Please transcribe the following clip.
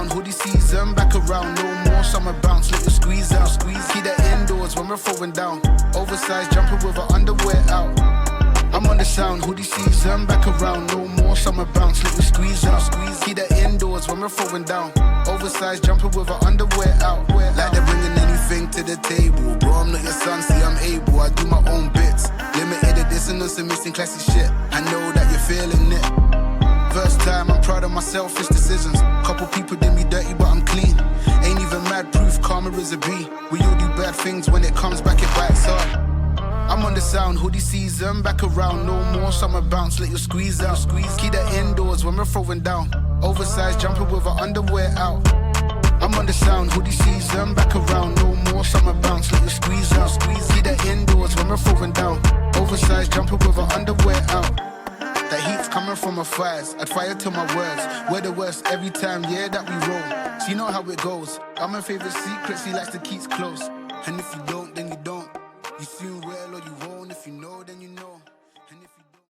sound, hoodie season, back around, no more summer bounce, let you squeeze out, keep that indoors when we're throwing down, oversized jumper with our underwear out. I'm on the sound, hoodie season, back around, no more summer bounce, let you squeeze out, keep that indoors when we're throwing down, oversized jumper with our underwear out. Like they're bringing anything to the table, bro, I'm not your son, see I'm able, I do my own bits, limited edition, some missing classy shit, I know that you're feeling it. First time, I'm proud of my selfish decisions. Couple people did me dirty, but I'm clean. Ain't even mad proof, karma is a B. We all do bad things, when it comes back, it bites hard. I'm on the sound, hoodie season, back around. No more summer bounce, let you squeeze out. Keep that indoors when we're throwing down. Oversized jumper with our underwear out. I'm on the sound, hoodie season, back around. No more summer bounce, let you squeeze out. Keep that indoors when we're throwing down. Oversized jumper with our underwear out. That heat's coming from my thighs, I'd fire to my words. We're the worst every time, yeah, that we roll. So you know how it goes. I'm my favorite secrets, he likes to keep close. And if you don't